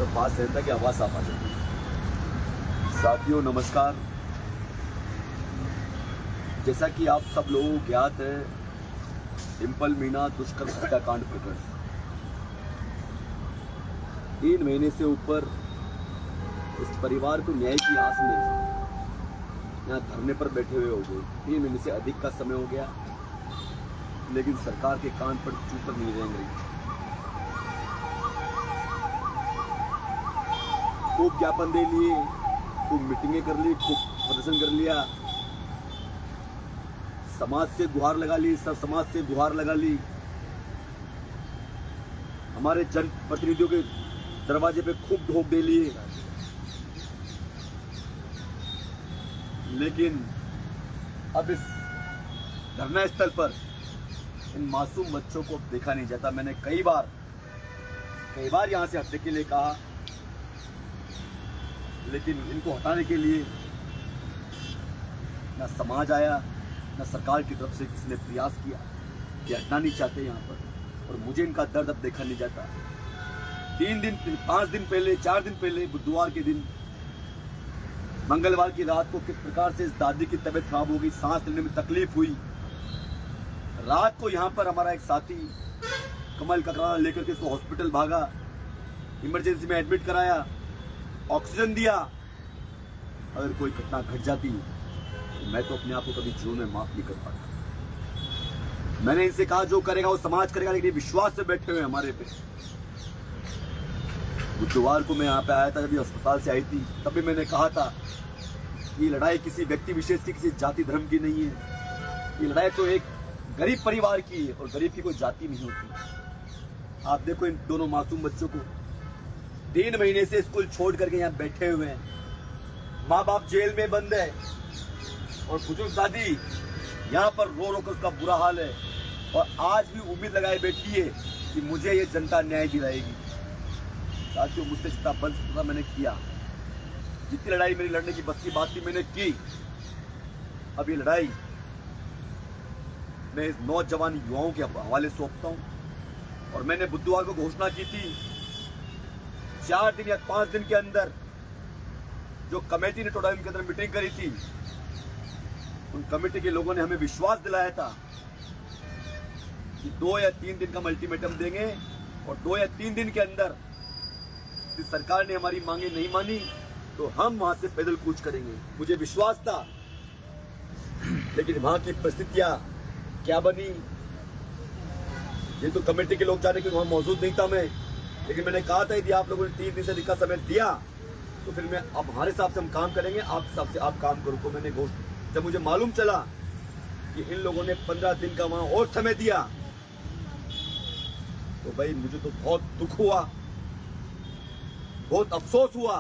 तो पास रहता कि आवाज साफ आ जाती। साथियों नमस्कार। जैसा कि आप सब लोगों को ज्ञात है, डिंपल मीना दुष्कर्म हत्याकांड प्रकरण 3 महीने से ऊपर इस परिवार को न्याय की आस में यहाँ धरने पर बैठे हुए हो गए। 3 महीने से अधिक का समय हो गया, लेकिन सरकार के कान पर चूपर नहीं रेंग रही। खूब ज्ञापन दे लिए, खूब मीटिंगें कर ली, खूब प्रदर्शन कर लिया, समाज से गुहार लगा ली, सब समाज से गुहार लगा ली, हमारे जन प्रतिनिधियों के दरवाजे पे खूब ढोक दे लिए, लेकिन अब इस धरना स्थल पर इन मासूम बच्चों को देखा नहीं जाता। मैंने कई बार यहां से हटने के लिए कहा, लेकिन इनको हटाने के लिए ना समाज आया, ना सरकार की तरफ से किसी ने प्रयास किया कि हटना नहीं चाहते यहाँ पर। और मुझे इनका दर्द अब देखा नहीं जाता। 3 दिन 5 दिन पहले 4 दिन पहले बुधवार के दिन, मंगलवार की रात को किस प्रकार से इस दादी की तबीयत खराब हो गई, सांस लेने में तकलीफ हुई। रात को यहाँ पर हमारा एक साथी कमल ककराना लेकर के इसको हॉस्पिटल भागा, इमरजेंसी में एडमिट कराया, ऑक्सीजन दिया। अगर कोई घटना घट जाती तो मैं तो अपने आप को कभी जीवन में माफ नहीं कर पाता। मैंने इनसे कहा जो करेगा वो समाज करेगा, लेकिन विश्वास से बैठे हुए हमारे पे। बुधवार को मैं यहाँ पे आया था, जब अस्पताल से आई थी, तब भी मैंने कहा था कि लड़ाई किसी व्यक्ति विशेष की, किसी जाति धर्म की नहीं है। ये लड़ाई तो एक गरीब परिवार की है, और गरीब की कोई जाति नहीं होती। आप देखो इन दोनों मासूम बच्चों को 3 महीने से स्कूल छोड़ करके यहाँ बैठे हुए हैं। माँ बाप जेल में बंद है, और बुजुर्ग दादी यहाँ पर रो रो कर उसका बुरा हाल है, और आज भी उम्मीद लगाए बैठी है कि मुझे ये जनता न्याय दिलाएगी। साथियों, मुझसे जितना बन सकता था मैंने किया, जितनी लड़ाई मेरी लड़ने की बस की बात थी मैंने की। अब ये लड़ाई मैं इस नौजवान युवाओं के हवाले सौंपता हूं। और मैंने बुधवार को घोषणा की थी, 4 दिन या 5 दिन के अंदर जो कमेटी ने टोडाउन के अंदर मीटिंग करी थी, उन कमेटी के लोगों ने हमें विश्वास दिलाया था कि 2 या 3 दिन का अल्टीमेटम देंगे, और 2 या 3 दिन के अंदर यदि सरकार ने हमारी मांगे नहीं मानी तो हम वहां से पैदल कूच करेंगे। मुझे विश्वास था, लेकिन वहां की परिस्थितियां क्या बनी ये तो कमेटी के लोग जाने, क्योंकि वहां मौजूद नहीं था मैं। लेकिन मैंने कहा था यदि आप लोगों ने 3 दिन से अधिक का समय दिया तो फिर मैं अब हमारे हिसाब से हम काम करेंगे, आप हिसाब से आप काम करो। तो मैंने जब मुझे मालूम चला कि इन लोगों ने 15 दिन का वहां और समय दिया, तो भाई मुझे तो बहुत दुख हुआ, बहुत अफसोस हुआ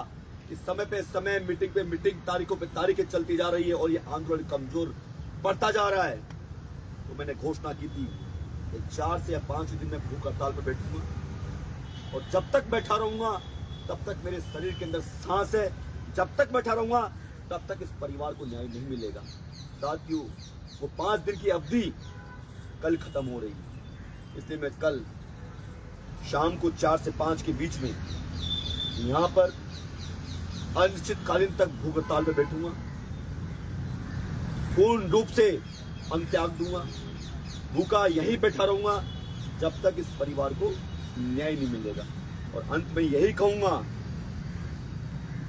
कि समय पे समय, मीटिंग पे मीटिंग, तारीखों पे तारीखें चलती जा रही है, और ये आंदोलन कमजोर बढ़ता जा रहा है। तो मैंने घोषणा की थी कि 4 से या 5 दिन में भूख हड़ताल पर बैठूंगा, और जब तक बैठा रहूंगा तब तक मेरे शरीर के अंदर सांस है, जब तक बैठा रहूंगा तब तक इस परिवार को न्याय नहीं मिलेगा। साथियों, वो 5 दिन की अवधि कल खत्म हो रही है, इसलिए मैं कल शाम को 4 से 5 के बीच में यहां पर अनिश्चितकालीन तक भूख हड़ताल पर बैठूंगा, पूर्ण रूप से अन्न त्याग दूंगा, भूखा यहीं बैठा रहूंगा जब तक इस परिवार को न्याय नहीं मिलेगा। और अंत में यही कहूंगा,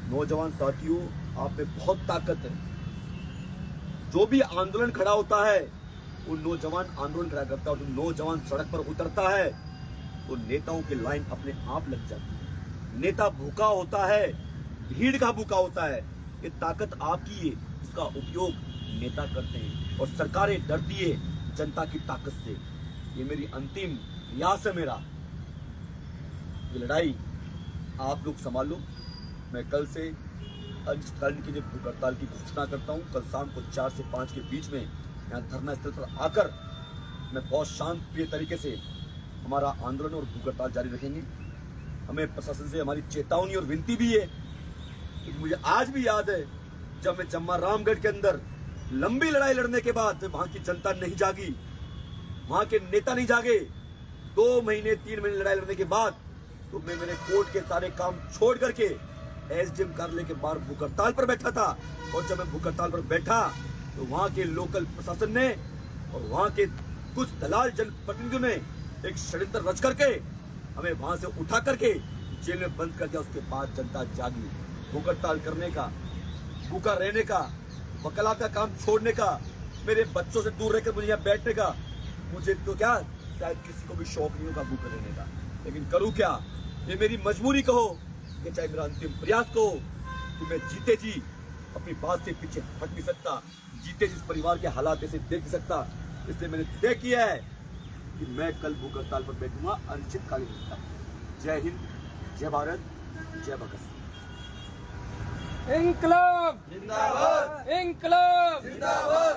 नौजवान साथियों, आप में बहुत ताकत है। जो भी आंदोलन खड़ा होता है वो नौजवान आंदोलन खड़ा करता है, और जो नौजवान सड़क पर उतरता है तो नेताओं की लाइन अपने आप लग जाती है। नेता भूखा होता है, भीड़ का भूखा होता है। ये ताकत आपकी है, इसका उपयोग नेता करते हैं, और सरकारें डरती है जनता की ताकत से। ये मेरी अंतिम प्रयास है मेरा। ये लड़ाई आप लोग संभालो। मैं कल से अनिश्चितकालीन की भूख हड़ताल की घोषणा करता हूँ। कल शाम को 4 से 5 के बीच में यहाँ धरना स्थल पर आकर मैं बहुत शांतिप्रिय तरीके से हमारा आंदोलन और भूख हड़ताल जारी रखेंगे। हमें प्रशासन से हमारी चेतावनी और विनती भी है, क्योंकि मुझे आज भी याद है जब मैं जम्मा रामगढ़ के अंदर लंबी लड़ाई लड़ने के बाद वहां की जनता नहीं जागी, वहां के नेता नहीं जागे। 2 महीने 3 महीने लड़ाई लड़ने के बाद तो मैं मेरे कोर्ट के सारे काम छोड़ करके एसडीएम कार्यालय के बाहर भूख हड़ताल पर बैठा था। और जब मैं भूख हड़ताल पर बैठा तो वहां के लोकल प्रशासन ने और वहां के कुछ दलाल जनप्रतिनिधियों ने एक षड्यंत्र रच करके हमें वहां से उठा करके जेल में बंद कर दिया। उसके बाद जनता जागी, भूख हड़ताल करने का, भूखा रहने का, वकालत का काम छोड़ने का, मेरे बच्चों से दूर रहकर मुझे यहाँ बैठने का। मुझे तो क्या शायद किसी को भी शौक नहीं होगा भूखा रहने का, लेकिन करूँ क्या? ये मेरी मजबूरी कहो, ये चाहे मेरा अंतिम प्रयास कहो कि मैं जीते जी अपनी बात से पीछे हट नहीं सकता, जीते जिस परिवार के हालात ऐसे देख नहीं सकता। इसलिए मैंने तय किया है कि मैं कल भूख हड़ताल पर बैठूंगा अनिश्चितकालीन हड़ताल। जय हिंद, जय भारत, जय भगत सिंह। इंकलाब जिंदाबाद, इंकलाब जिंदाबाद।